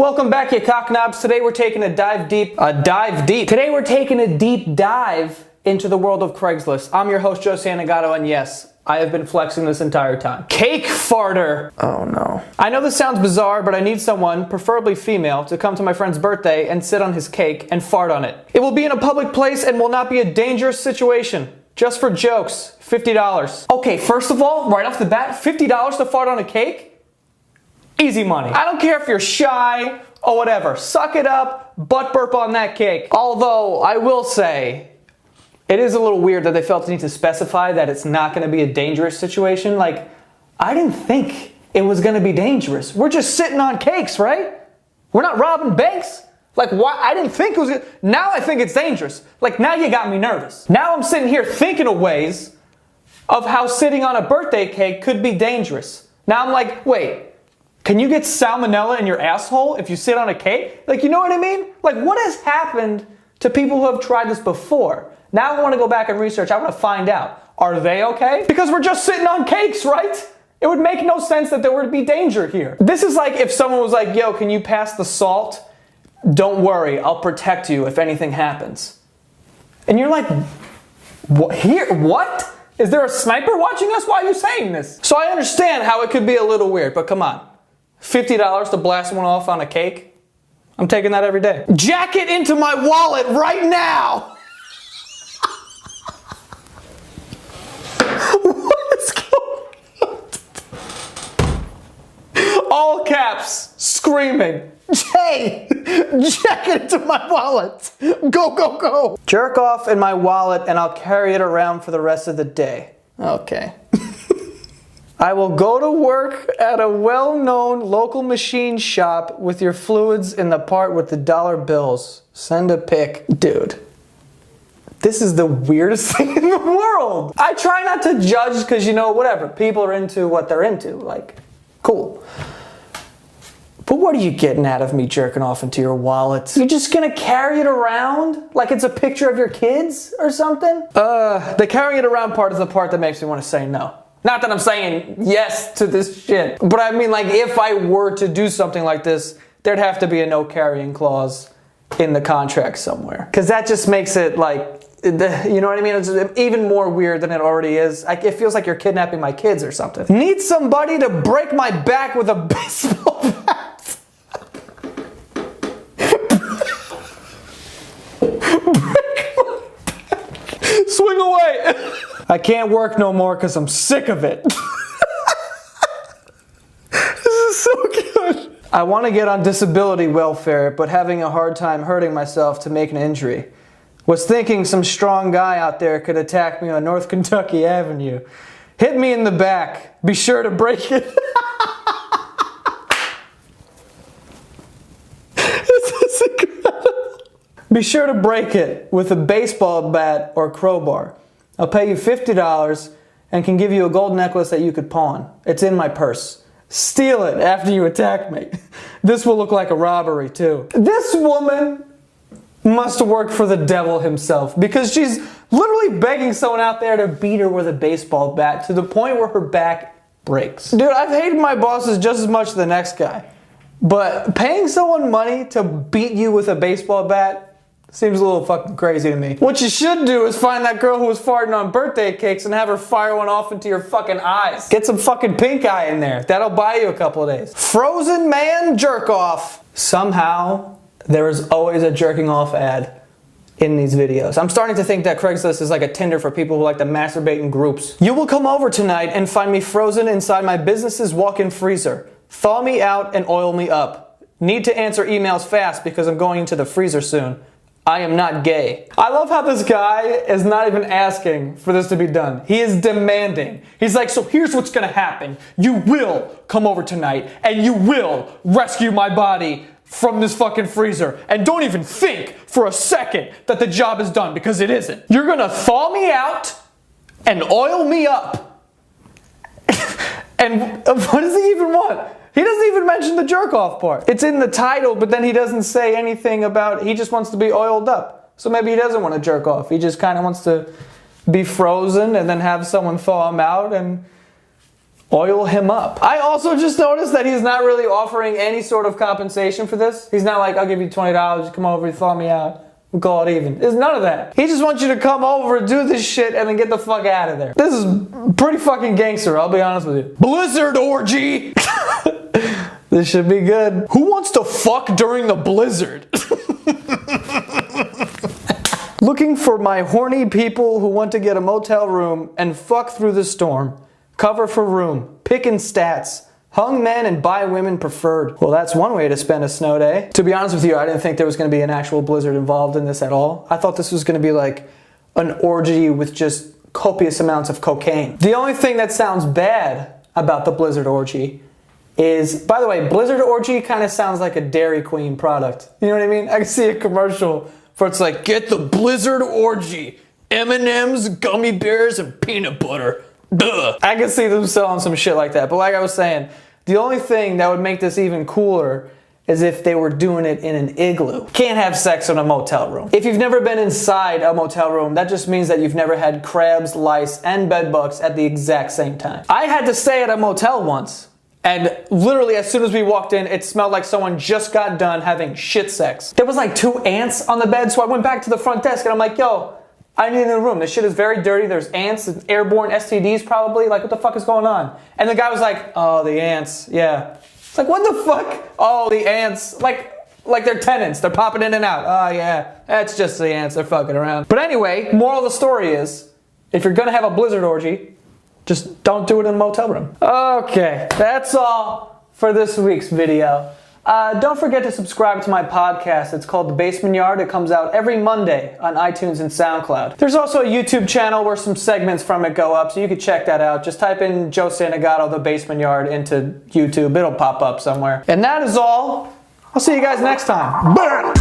Welcome back, you cocknobs. Today we're taking a dive deep. Today we're taking a deep dive into the world of Craigslist. I'm your host, Joe Santagato, and yes, I have been flexing this entire time. Cake farter. Oh no. I know this sounds bizarre, but I need someone, preferably female, to come to my friend's birthday and sit on his cake and fart on it. It will be in a public place and will not be a dangerous situation. Just for jokes, $50. Okay, first of all, right off the bat, $50 to fart on a cake? Easy money. I don't care if you're shy or whatever. Suck it up, butt burp on that cake. Although, I will say, it is a little weird that they felt the need to specify that it's not going to be a dangerous situation. Like, I didn't think it was going to be dangerous. We're just sitting on cakes, right? We're not robbing banks. Like, why? I didn't think it was good. Now I think it's dangerous. Like, now you got me nervous. Now I'm sitting here thinking of ways of how sitting on a birthday cake could be dangerous. Now I'm like, wait, can you get salmonella in your asshole if you sit on a cake? Like, you know what I mean? Like, what has happened to people who have tried this before? Now I want to go back and research. I want to find out. Are they okay? Because we're just sitting on cakes, right? It would make no sense that there would be danger here. This is like if someone was like, yo, can you pass the salt? Don't worry, I'll protect you if anything happens. And you're like, what? Here? What? Is there a sniper watching us? Why are you saying this? So I understand how it could be a little weird, but come on. $50 to blast one off on a cake? I'm taking that every day. Jack it into my wallet right now! What is going on? All caps, screaming, Jay, jack it into my wallet. Go, go, go. Jerk off in my wallet and I'll carry it around for the rest of the day. Okay. I will go to work at a well-known local machine shop with your fluids in the part with the dollar bills. Send a pic. Dude, this is the weirdest thing in the world. I try not to judge because, you know, whatever. People are into what they're into. Like, cool. But what are you getting out of me jerking off into your wallet? You're just gonna carry it around like it's a picture of your kids or something? The carrying it around part is the part that makes me want to say no. Not that I'm saying yes to this shit, but I mean, like, if I were to do something like this, there'd have to be a no carrying clause in the contract somewhere. Because that just makes it like, you know what I mean? It's even more weird than it already is. It feels like you're kidnapping my kids or something. Need somebody to break my back with a baseball bat. Swing away. I can't work no more because I'm sick of it. This is so good. I want to get on disability welfare, but having a hard time hurting myself to make an injury. Was thinking some strong guy out there could attack me on North Kentucky Avenue. Hit me in the back. Be sure to break it. This is incredible. Be sure to break it with a baseball bat or crowbar. I'll pay you $50 and can give you a gold necklace that you could pawn. It's in my purse. Steal it after you attack me. This will look like a robbery too. This woman must work for the devil himself because she's literally begging someone out there to beat her with a baseball bat to the point where her back breaks. Dude, I've hated my bosses just as much as the next guy. But paying someone money to beat you with a baseball bat seems a little fucking crazy to me. What you should do is find that girl who was farting on birthday cakes and have her fire one off into your fucking eyes. Get some fucking pink eye in there. That'll buy you a couple of days. Frozen man jerk off. Somehow, there is always a jerking off ad in these videos. I'm starting to think that Craigslist is like a Tinder for people who like to masturbate in groups. You will come over tonight and find me frozen inside my business's walk-in freezer. Thaw me out and oil me up. Need to answer emails fast because I'm going into the freezer soon. I am not gay. I love how this guy is not even asking for this to be done. He is demanding. He's like, so here's what's gonna happen. You will come over tonight and you will rescue my body from this fucking freezer. And don't even think for a second that the job is done because it isn't. You're gonna thaw me out and oil me up. And what does he even want? He doesn't even mention the jerk-off part. It's in the title, but then he doesn't say anything about, he just wants to be oiled up. So maybe he doesn't want to jerk off. He just kind of wants to be frozen and then have someone thaw him out and Oil him up. I also just noticed that he's not really offering any sort of compensation for this. He's not like, I'll give you $20, come over and thaw me out. We'll call it even. There's none of that. He just wants you to come over and do this shit and then get the fuck out of there. This is pretty fucking gangster, I'll be honest with you. Blizzard orgy! This should be good. Who wants to fuck during the blizzard? Looking for my horny people who want to get a motel room and fuck through the storm. Cover for room. Picking stats. Hung men and bi women preferred. Well, that's one way to spend a snow day. To be honest with you, I didn't think there was going to be an actual blizzard involved in this at all. I thought this was going to be like an orgy with just copious amounts of cocaine. The only thing that sounds bad about the blizzard orgy is, by the way, blizzard orgy kind of sounds like a Dairy Queen product. You know what I mean? I can see a commercial where it's like, get the blizzard orgy. M&M's, gummy bears, and peanut butter. Duh. I can see them selling some shit like that. But like I was saying, the only thing that would make this even cooler is if they were doing it in an igloo. Can't have sex in a motel room. If you've never been inside a motel room, that just means that you've never had crabs, lice, and bed bugs at the exact same time. I had to stay at a motel once, and literally as soon as we walked in, it smelled like someone just got done having shit sex. There was like 2 ants on the bed, so I went back to the front desk and I'm like, yo, I need a new room. This shit is very dirty. There's ants and airborne STDs probably. Like, what the fuck is going on? And the guy was like, oh, the ants. Yeah. It's like, what the fuck? Oh, the ants. Like they're tenants. They're popping in and out. Oh, yeah. That's just the ants. They're fucking around. But anyway, moral of the story is, if you're gonna have a blizzard orgy, just don't do it in a motel room. Okay, that's all for this week's video. Don't forget to subscribe to my podcast. It's called The Basement Yard. It comes out every Monday on iTunes and SoundCloud. There's also a YouTube channel where some segments from it go up, so you can check that out. Just type in Joe Santagato, The Basement Yard into YouTube. It'll pop up somewhere. And that is all. I'll see you guys next time. Bam!